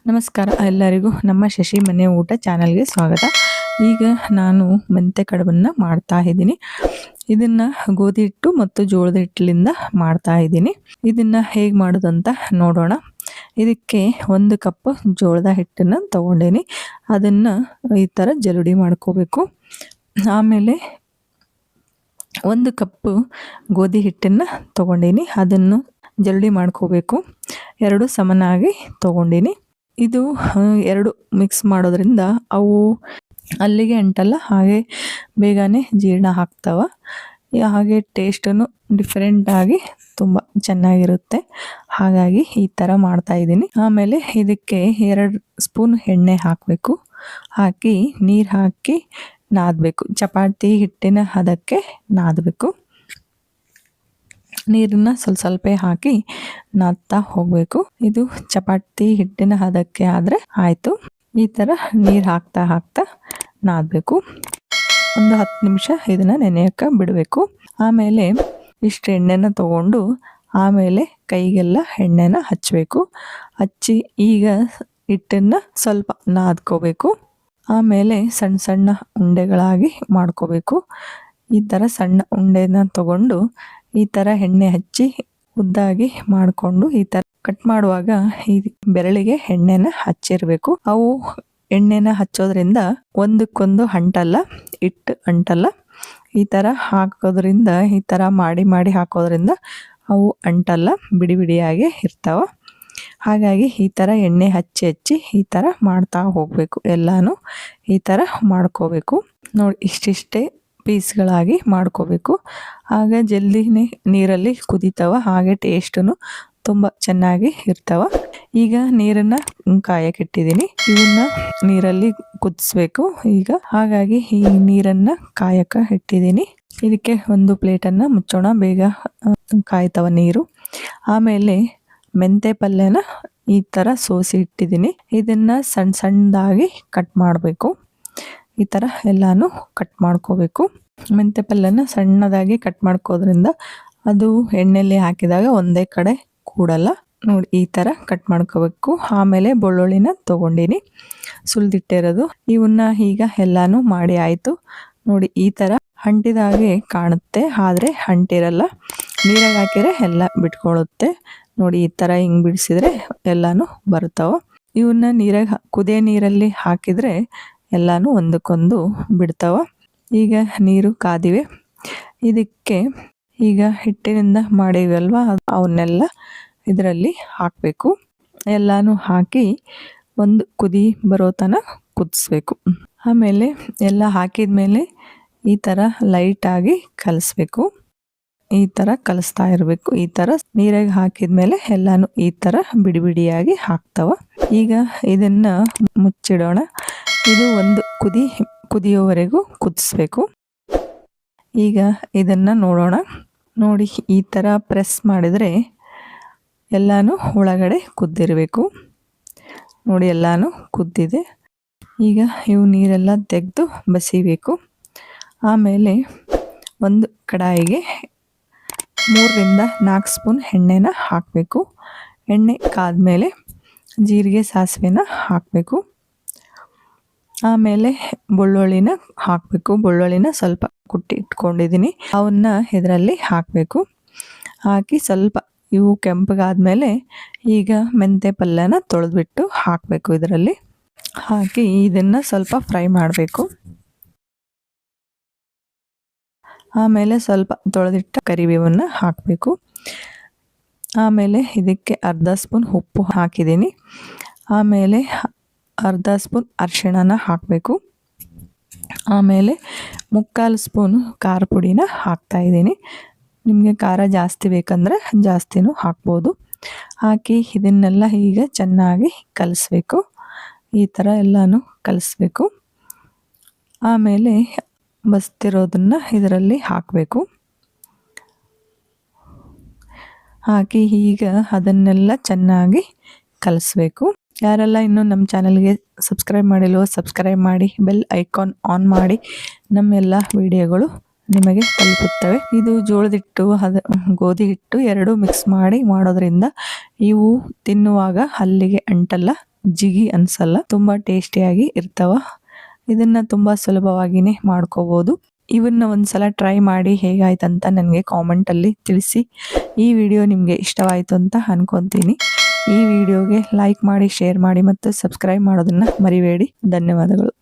ನಮಸ್ಕಾರ ಎಲ್ಲರಿಗೂ ನಮ್ಮ ಶಶಿ ಮನೆ ಊಟ ಚಾನಲ್ಗೆ ಸ್ವಾಗತ. ಈಗ ನಾನು ಮೆಂತೆ ಕಡುಬನ್ನು ಮಾಡ್ತಾ ಇದ್ದೀನಿ. ಇದನ್ನು ಗೋಧಿ ಹಿಟ್ಟು ಮತ್ತು ಜೋಳದ ಹಿಟ್ಟಿನಿಂದ ಮಾಡ್ತಾ ಇದ್ದೀನಿ. ಇದನ್ನು ಹೇಗೆ ಮಾಡೋದಂತ ನೋಡೋಣ. ಇದಕ್ಕೆ 1 ಕಪ್ ಜೋಳದ ಹಿಟ್ಟನ್ನು ತಗೊಂಡೇನಿ. ಅದನ್ನು ಈ ಥರ ಜರಡಿ ಮಾಡ್ಕೋಬೇಕು. ಆಮೇಲೆ 1 ಕಪ್ ಗೋಧಿ ಹಿಟ್ಟನ್ನು ತಗೊಂಡೀನಿ. ಅದನ್ನು ಜರಡಿ ಮಾಡ್ಕೋಬೇಕು. 2 ಸಮನಾಗಿ ತಗೊಂಡೀನಿ. ಇದು 2 ಮಿಕ್ಸ್ ಮಾಡೋದ್ರಿಂದ ಅವು ಅಲ್ಲಿಗೆ ಅಂಟಲ್ಲ, ಹಾಗೆ ಬೇಗನೆ ಜೀರ್ಣ ಆಗ್ತವೆ. ಹಾಗೆ ಟೇಸ್ಟನ್ನು ಡಿಫ್ರೆಂಟಾಗಿ ತುಂಬ ಚೆನ್ನಾಗಿರುತ್ತೆ. ಹಾಗಾಗಿ ಈ ಥರ ಮಾಡ್ತಾಯಿದ್ದೀನಿ. ಆಮೇಲೆ ಇದಕ್ಕೆ 2 ಸ್ಪೂನ್ ಎಣ್ಣೆ ಹಾಕಬೇಕು. ಹಾಕಿ ನೀರು ಹಾಕಿ ನಾದಬೇಕು. ಚಪಾತಿ ಹಿಟ್ಟಿನ ಹದಕ್ಕೆ ನಾದಬೇಕು. ನೀರನ್ನ ಸ್ವಲ್ಪ ಹಾಕಿ ನಾದ್ತಾ ಹೋಗಬೇಕು. ಇದು ಚಪಾತಿ ಹಿಟ್ಟಿನ ಹದಕ್ಕೆ ಆದರೆ ಆಯಿತು. ಈ ಥರ ನೀರು ಹಾಕ್ತಾ ನಾದಬೇಕು. ಒಂದು 10 ನಿಮಿಷ ಇದನ್ನು ನೆನೆಯೋಕ್ಕೆ ಬಿಡಬೇಕು. ಆಮೇಲೆ ಇಷ್ಟು ಎಣ್ಣೆನ ತಗೊಂಡು ಆಮೇಲೆ ಕೈಗೆಲ್ಲ ಎಣ್ಣೆನ ಹಚ್ಚಬೇಕು. ಹಚ್ಚಿ ಈಗ ಹಿಟ್ಟನ್ನು ಸ್ವಲ್ಪ ನಾದ್ಕೋಬೇಕು. ಆಮೇಲೆ ಸಣ್ಣ ಸಣ್ಣ ಉಂಡೆಗಳಾಗಿ ಮಾಡ್ಕೋಬೇಕು. ಈ ಥರ ಸಣ್ಣ ಉಂಡೆನ ತಗೊಂಡು ಈ ಥರ ಎಣ್ಣೆ ಹಚ್ಚಿ ಉದ್ದಾಗಿ ಮಾಡಿಕೊಂಡು ಈ ಥರ ಕಟ್ ಮಾಡುವಾಗ ಈ ಬೆರಳಿಗೆ ಎಣ್ಣೆನ ಹಚ್ಚಿರಬೇಕು. ಅವು ಎಣ್ಣೆನ ಹಚ್ಚೋದ್ರಿಂದ ಒಂದಕ್ಕೊಂದು ಅಂಟಲ್ಲ, ಹಿಟ್ಟು ಅಂಟಲ್ಲ. ಈ ಥರ ಹಾಕೋದ್ರಿಂದ, ಈ ಥರ ಮಾಡಿ ಹಾಕೋದ್ರಿಂದ ಅವು ಅಂಟಲ್ಲ, ಬಿಡಿ ಬಿಡಿಯಾಗಿ ಇರ್ತಾವೆ. ಹಾಗಾಗಿ ಈ ಥರ ಎಣ್ಣೆ ಹಚ್ಚಿ ಈ ಥರ ಮಾಡ್ತಾ ಹೋಗಬೇಕು. ಎಲ್ಲನೂ ಈ ಥರ ಮಾಡ್ಕೋಬೇಕು. ನೋಡಿ, ಇಷ್ಟಿಷ್ಟೇ ಪೀಸ್ಗಳಾಗಿ ಮಾಡ್ಕೋಬೇಕು. ಆಗ ಜಲ್ದಿನೇ ನೀರಲ್ಲಿ ಕುದೀತವೆ, ಹಾಗೆ ಟೇಸ್ಟೂ ತುಂಬ ಚೆನ್ನಾಗಿ ಇರ್ತವೆ. ಈಗ ನೀರನ್ನು ಕಾಯಕ್ಕಿಟ್ಟಿದ್ದೀನಿ. ಇವನ್ನ ನೀರಲ್ಲಿ ಕುದಿಸ್ಬೇಕು ಈಗ. ಹಾಗಾಗಿ ಈ ನೀರನ್ನು ಕಾಯಕ್ಕೆ ಇಟ್ಟಿದ್ದೀನಿ. ಇದಕ್ಕೆ ಒಂದು ಪ್ಲೇಟನ್ನು ಮುಚ್ಚೋಣ, ಬೇಗ ಕಾಯ್ತವ ನೀರು. ಆಮೇಲೆ ಮೆಂತೆ ಪಲ್ಯನ ಈ ಥರ ಸೋಸಿ ಇಟ್ಟಿದ್ದೀನಿ. ಇದನ್ನು ಸಣ್ಣದಾಗಿ ಕಟ್ ಮಾಡಬೇಕು. ಈ ಥರ ಎಲ್ಲನೂ ಕಟ್ ಮಾಡ್ಕೋಬೇಕು. ಮೆಂತೆ ಪಲ್ಯನ ಸಣ್ಣದಾಗಿ ಕಟ್ ಮಾಡ್ಕೋದ್ರಿಂದ ಅದು ಎಣ್ಣೆಯಲ್ಲಿ ಹಾಕಿದಾಗ ಒಂದೇ ಕಡೆ ಕೂಡಲ್ಲ. ನೋಡಿ, ಈ ಥರ ಕಟ್ ಮಾಡ್ಕೋಬೇಕು. ಆಮೇಲೆ ಬೆಳ್ಳುಳ್ಳಿನ ತೊಗೊಂಡಿನಿ, ಸುಲಿದಿಟ್ಟಿರೋದು. ಇವನ್ನ ಈಗ ಎಲ್ಲನೂ ಮಾಡಿ ಆಯಿತು. ನೋಡಿ, ಈ ಥರ ಅಂಟಿದಾಗೆ ಕಾಣುತ್ತೆ, ಆದರೆ ಅಂಟಿರಲ್ಲ. ನೀರಾಗಿ ಹಾಕಿದರೆ ಎಲ್ಲ ಬಿಟ್ಕೊಳ್ಳುತ್ತೆ. ನೋಡಿ, ಈ ಥರ ಹಿಂಗೆ ಬಿಡಿಸಿದ್ರೆ ಎಲ್ಲನೂ ಬರ್ತಾವೆ. ಇವನ್ನ ನೀರಾಗ ಕುದಿಯೋ ನೀರಲ್ಲಿ ಹಾಕಿದರೆ ಎಲ್ಲನೂ ಒಂದಕ್ಕೊಂದು ಬಿಡ್ತಾವೆ. ಈಗ ನೀರು ಕಾದಿವೆ. ಇದಕ್ಕೆ ಈಗ ಹಿಟ್ಟಿನಿಂದ ಮಾಡಿವಲ್ವ, ಅವನ್ನೆಲ್ಲ ಇದರಲ್ಲಿ ಹಾಕಬೇಕು. ಎಲ್ಲನೂ ಹಾಕಿ ಒಂದು ಕುದಿ ಬರೋ ತನಕ ಕುದಿಸ್ಬೇಕು. ಆಮೇಲೆ ಎಲ್ಲ ಹಾಕಿದ ಮೇಲೆ ಈ ಥರ ಲೈಟಾಗಿ ಕಲಿಸ್ಬೇಕು. ಈ ಥರ ಕಲಿಸ್ತಾ ಇರಬೇಕು. ಈ ಥರ ನೀರಾಗಿ ಹಾಕಿದ ಮೇಲೆ ಎಲ್ಲನೂ ಈ ಥರ ಬಿಡಿ ಬಿಡಿಯಾಗಿ ಹಾಕ್ತವೆ. ಈಗ ಇದನ್ನು ಮುಚ್ಚಿಡೋಣ. ಇದು ಒಂದು ಕುದಿಯೋವರೆಗೂ ಕುದಿಸ್ಬೇಕು. ಈಗ ಇದನ್ನು ನೋಡೋಣ. ನೋಡಿ, ಈ ಥರ ಪ್ರೆಸ್ ಮಾಡಿದರೆ ಎಲ್ಲನೂ ಒಳಗಡೆ ಕುದ್ದಿರಬೇಕು. ನೋಡಿ, ಎಲ್ಲನೂ ಕುದ್ದಿದೆ. ಈಗ ಇವು ನೀರೆಲ್ಲ ತೆಗೆದು ಬಸಿಬೇಕು. ಆಮೇಲೆ ಒಂದು ಕಡಾಯಿಗೆ 3ರಿಂದ 4 ಸ್ಪೂನ್ ಎಣ್ಣೆನ ಹಾಕಬೇಕು. ಎಣ್ಣೆ ಕಾದ್ಮೇಲೆ ಜೀರಿಗೆ ಸಾಸಿವೆನ ಹಾಕಬೇಕು. ಆಮೇಲೆ ಬೆಳ್ಳುಳ್ಳಿನ ಹಾಕಬೇಕು. ಬೆಳ್ಳುಳ್ಳಿನ ಸ್ವಲ್ಪ ಕುಟ್ಟಿ ಇಟ್ಕೊಂಡಿದ್ದೀನಿ, ಅವನ್ನ ಇದರಲ್ಲಿ ಹಾಕಬೇಕು. ಹಾಕಿ ಸ್ವಲ್ಪ ಇವು ಕೆಂಪಗಾದ್ಮೇಲೆ ಈಗ ಮೆಂತೆ ಪಲ್ಯನ ತೊಳೆದ್ಬಿಟ್ಟು ಹಾಕಬೇಕು. ಇದರಲ್ಲಿ ಹಾಕಿ ಇದನ್ನು ಸ್ವಲ್ಪ ಫ್ರೈ ಮಾಡಬೇಕು. ಆಮೇಲೆ ಸ್ವಲ್ಪ ತೊಳೆದಿಟ್ಟ ಕರಿಬೇವನ್ನು ಹಾಕಬೇಕು. ಆಮೇಲೆ ಇದಕ್ಕೆ 1/2 ಸ್ಪೂನ್ ಉಪ್ಪು ಹಾಕಿದ್ದೀನಿ. ಆಮೇಲೆ 1/2 ಸ್ಪೂನ್ ಅರಿಶಿಣನ ಹಾಕಬೇಕು. ಆಮೇಲೆ 3/4 ಸ್ಪೂನು ಖಾರ ಪುಡಿನ ಹಾಕ್ತಾಯಿದ್ದೀನಿ. ನಿಮಗೆ ಖಾರ ಜಾಸ್ತಿ ಬೇಕಂದರೆ ಜಾಸ್ತಿನೂ ಹಾಕ್ಬೋದು. ಹಾಕಿ ಇದನ್ನೆಲ್ಲ ಈಗ ಚೆನ್ನಾಗಿ ಕಲಿಸ್ಬೇಕು. ಈ ಥರ ಎಲ್ಲನೂ ಕಲಿಸ್ಬೇಕು. ಆಮೇಲೆ ಬಸ್ತಿರೋದನ್ನು ಇದರಲ್ಲಿ ಹಾಕಬೇಕು. ಹಾಕಿ ಈಗ ಅದನ್ನೆಲ್ಲ ಚೆನ್ನಾಗಿ ಕಲಿಸ್ಬೇಕು. ಯಾರೆಲ್ಲ ಇನ್ನೂ ನಮ್ಮ ಚಾನಲ್ಗೆ ಸಬ್ಸ್ಕ್ರೈಬ್ ಮಾಡಿಲ್ವೋ ಸಬ್ಸ್ಕ್ರೈಬ್ ಮಾಡಿ, ಬೆಲ್ ಐಕಾನ್ ಆನ್ ಮಾಡಿ. ನಮ್ಮೆಲ್ಲ ವಿಡಿಯೋಗಳು ನಿಮಗೆ ತಲುಪುತ್ತವೆ. ಇದು ಜೋಳದ ಹಿಟ್ಟು, ಗೋಧಿ ಹಿಟ್ಟು 2 ಮಿಕ್ಸ್ ಮಾಡಿ ಮಾಡೋದ್ರಿಂದ ಇವು ತಿನ್ನುವಾಗ ಹಲ್ಲಿಗೆ ಅಂಟಲ್ಲ, ಜಿಗಿ ಅನ್ಸಲ್ಲ, ತುಂಬಾ ಟೇಸ್ಟಿಯಾಗಿ ಇರ್ತಾವ. ಇದನ್ನ ತುಂಬಾ ಸುಲಭವಾಗಿನೇ ಮಾಡ್ಕೋಬಹುದು. ಇವನ್ನ ಒಂದ್ಸಲ ಟ್ರೈ ಮಾಡಿ ಹೇಗಾಯ್ತಂತ ನನಗೆ ಕಾಮೆಂಟಲ್ಲಿ ತಿಳಿಸಿ. ಈ ವಿಡಿಯೋ ನಿಮಗೆ ಇಷ್ಟವಾಯಿತು ಅಂತ ಅನ್ಕೊತೀನಿ. ಈ ವಿಡಿಯೋಗೆ ಲೈಕ್ ಮಾಡಿ, ಶೇರ್ ಮಾಡಿ ಮತ್ತು ಸಬ್ಸ್ಕ್ರೈಬ್ ಮಾಡೋದನ್ನ ಮರಿಬೇಡಿ. ಧನ್ಯವಾದಗಳು.